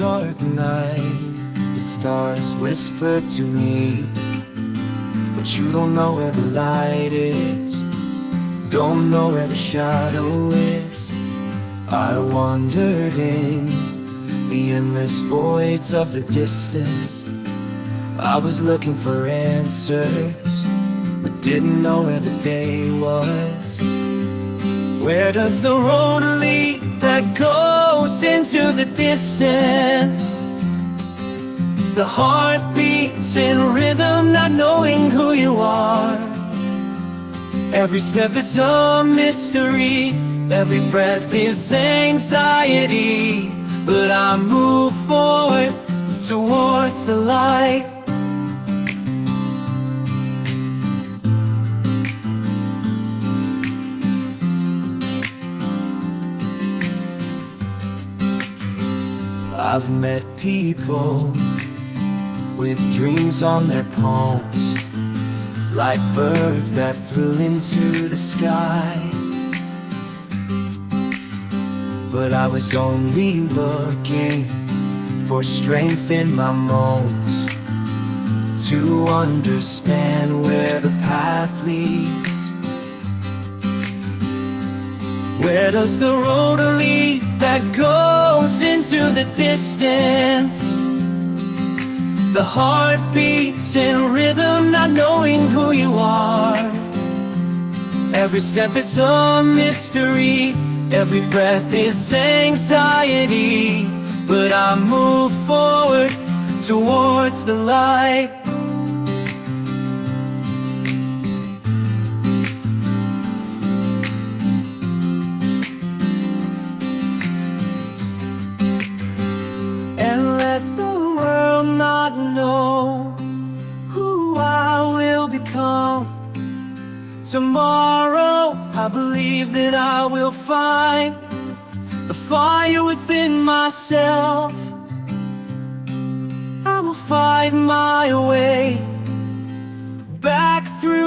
dark night, the stars whisper to me, but you don't know where the light is, don't know where the shadow is. I wandered in the endless voids of the distance. I was looking for answers, but didn't know where the day was. Where does the road lead that goes into the distance? The heart beats in rhythm, not knowing who you are. Every step is a mystery, every breath is anxiety, but I move forward towards the light. I've met people with dreams on their palms, like birds that flew into the sky. But I was only looking for strength in my moans, to understand where the path leads. Where does the road lead that goes into the distance? The heart beats in rhythm, not knowing who you are. Every step is a mystery, every breath is anxiety, but I move forward towards the light. And let the world not know who I will become. Tomorrow, I believe that I will find the fire within myself. I will find my way back through